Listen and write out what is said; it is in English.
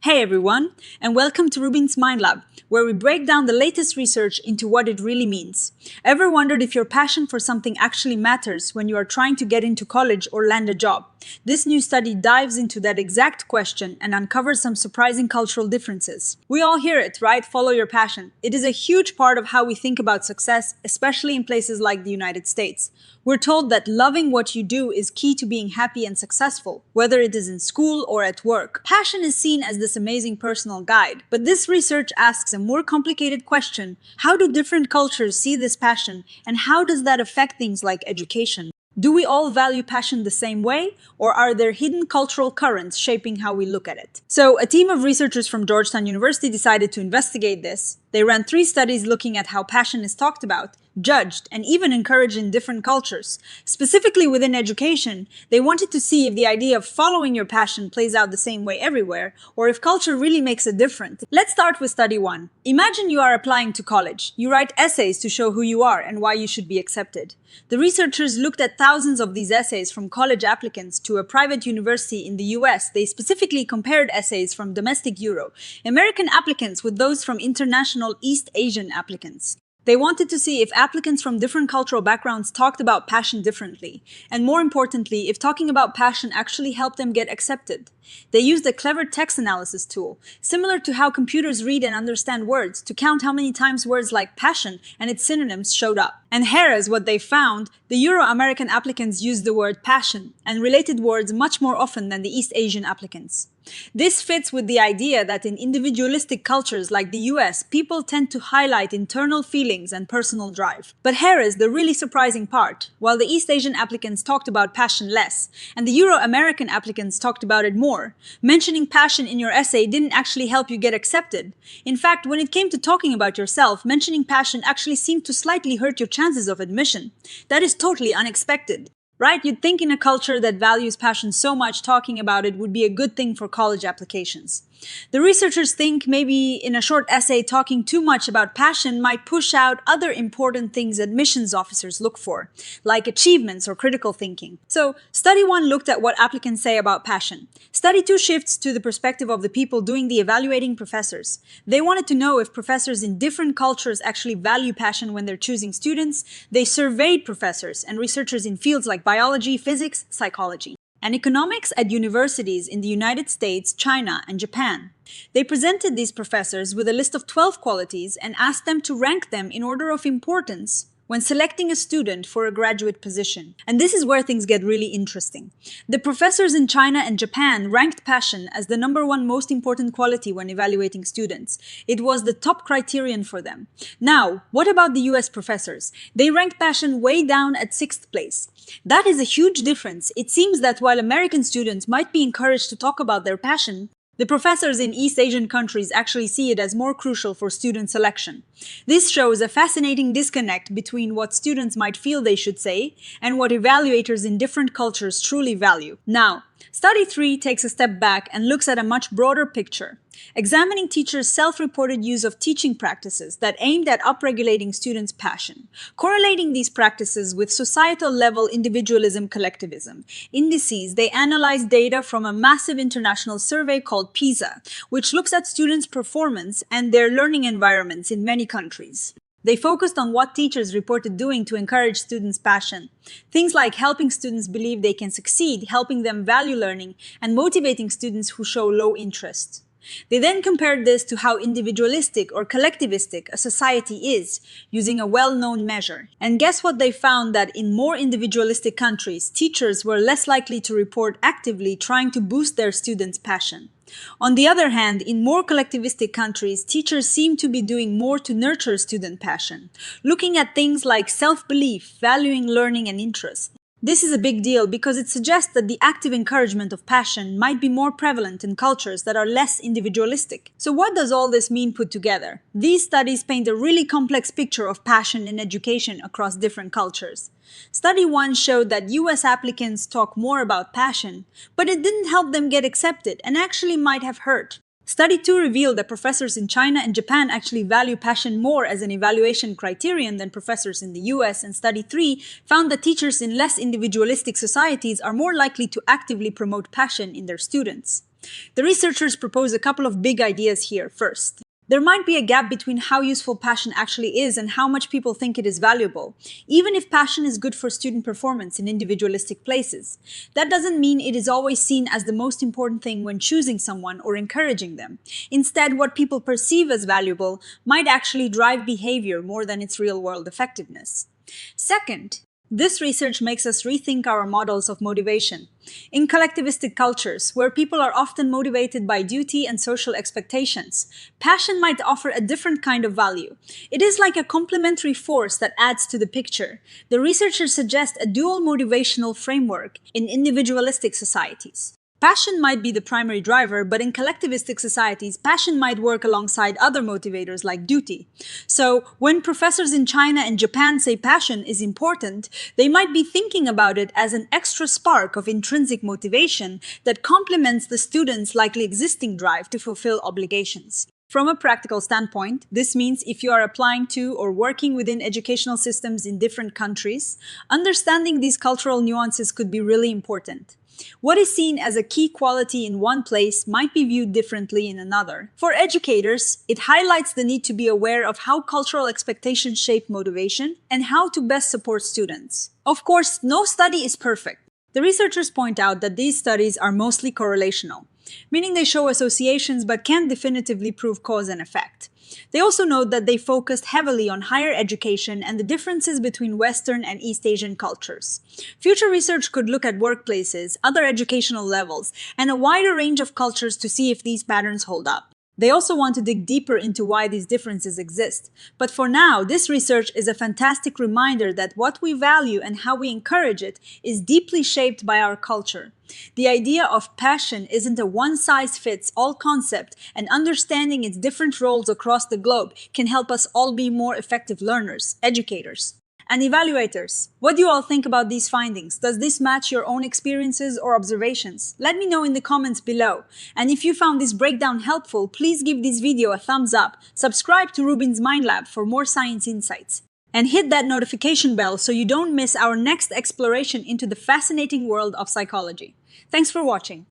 Hey everyone, and welcome to RUBIN'S Mind Lab, where we break down the latest research into what it really means. Ever wondered if your passion for something actually matters when you are trying to get into college or land a job? This new study dives into that exact question and uncovers some surprising cultural differences. We all hear it, right? Follow your passion. It is a huge part of how we think about success, especially in places like the United States. We're told that loving what you do is key to being happy and successful, whether it is in school or at work. Passion is seen as this amazing personal guide, but this research asks a more complicated question. How do different cultures see this passion, and how does that affect things like education? Do we all value passion the same way, or are there hidden cultural currents shaping how we look at it? So, a team of researchers from Georgetown University decided to investigate this. They ran 3 studies looking at how passion is talked about, judged, and even encouraged in different cultures. Specifically within education, they wanted to see if the idea of following your passion plays out the same way everywhere, or if culture really makes a difference. Let's start with study 1. Imagine you are applying to college. You write essays to show who you are and why you should be accepted. The researchers looked at thousands of these essays from college applicants to a private university in the US. They specifically compared essays from domestic Euro-American applicants with those from international East Asian applicants. They wanted to see if applicants from different cultural backgrounds talked about passion differently, and more importantly, if talking about passion actually helped them get accepted. They used a clever text analysis tool, similar to how computers read and understand words, to count how many times words like passion and its synonyms showed up. And here is what they found: the Euro-American applicants used the word passion and related words much more often than the East Asian applicants. This fits with the idea that in individualistic cultures like the US, people tend to highlight internal feelings and personal drive. But here is the really surprising part. While the East Asian applicants talked about passion less, and the Euro-American applicants talked about it more, mentioning passion in your essay didn't actually help you get accepted. In fact, when it came to talking about yourself, mentioning passion actually seemed to slightly hurt your chances of admission. That is totally unexpected. Right? You'd think in a culture that values passion so much, talking about it would be a good thing for college applications. The researchers think maybe in a short essay talking too much about passion might push out other important things admissions officers look for, like achievements or critical thinking. So, study 1 looked at what applicants say about passion. Study 2 shifts to the perspective of the people doing the evaluating, professors. They wanted to know if professors in different cultures actually value passion when they're choosing students. They surveyed professors and researchers in fields like biology, physics, psychology, and economics at universities in the United States, China, and Japan. They presented these professors with a list of 12 qualities and asked them to rank them in order of importance when selecting a student for a graduate position. And this is where things get really interesting. The professors in China and Japan ranked passion as the #1 most important quality when evaluating students. It was the top criterion for them. Now, what about the US professors? They ranked passion way down at 6th place. That is a huge difference. It seems that while American students might be encouraged to talk about their passion, the professors in East Asian countries actually see it as more crucial for student selection. This shows a fascinating disconnect between what students might feel they should say and what evaluators in different cultures truly value. Now, study 3 takes a step back and looks at a much broader picture, examining teachers' self-reported use of teaching practices that aimed at upregulating students' passion, correlating these practices with societal-level individualism collectivism. Indices, they analyzed data from a massive international survey called PISA, which looks at students' performance and their learning environments in many countries. They focused on what teachers reported doing to encourage students' passion. Things like helping students believe they can succeed, helping them value learning, and motivating students who show low interest. They then compared this to how individualistic or collectivistic a society is, using a well-known measure. And guess what they found? That in more individualistic countries, teachers were less likely to report actively trying to boost their students' passion. On the other hand, in more collectivistic countries, teachers seem to be doing more to nurture student passion, looking at things like self-belief, valuing learning and interest. This is a big deal because it suggests that the active encouragement of passion might be more prevalent in cultures that are less individualistic. So what does all this mean put together? These studies paint a really complex picture of passion in education across different cultures. Study 1 showed that US applicants talk more about passion, but it didn't help them get accepted and actually might have hurt. Study 2 revealed that professors in China and Japan actually value passion more as an evaluation criterion than professors in the US, and Study 3 found that teachers in less individualistic societies are more likely to actively promote passion in their students. The researchers propose a couple of big ideas here. First, there might be a gap between how useful passion actually is and how much people think it is valuable, even if passion is good for student performance in individualistic places. That doesn't mean it is always seen as the most important thing when choosing someone or encouraging them. Instead, what people perceive as valuable might actually drive behavior more than its real-world effectiveness. Second, this research makes us rethink our models of motivation. In collectivistic cultures, where people are often motivated by duty and social expectations, passion might offer a different kind of value. It is like a complementary force that adds to the picture. The researchers suggest a dual motivational framework in individualistic societies. Passion might be the primary driver, but in collectivistic societies, passion might work alongside other motivators like duty. So, when professors in China and Japan say passion is important, they might be thinking about it as an extra spark of intrinsic motivation that complements the student's likely existing drive to fulfill obligations. From a practical standpoint, this means if you are applying to or working within educational systems in different countries, understanding these cultural nuances could be really important. What is seen as a key quality in one place might be viewed differently in another. For educators, it highlights the need to be aware of how cultural expectations shape motivation and how to best support students. Of course, no study is perfect. The researchers point out that these studies are mostly correlational, meaning they show associations but can't definitively prove cause and effect. They also note that they focused heavily on higher education and the differences between Western and East Asian cultures. Future research could look at workplaces, other educational levels, and a wider range of cultures to see if these patterns hold up. They also want to dig deeper into why these differences exist. But for now, this research is a fantastic reminder that what we value and how we encourage it is deeply shaped by our culture. The idea of passion isn't a one-size-fits-all concept, and understanding its different roles across the globe can help us all be more effective learners, educators, and evaluators. What do you all think about these findings? Does this match your own experiences or observations? Let me know in the comments below. And if you found this breakdown helpful, please give this video a thumbs up, subscribe to RUBIN'S Mind Lab for more science insights, and hit that notification bell so you don't miss our next exploration into the fascinating world of psychology. Thanks for watching.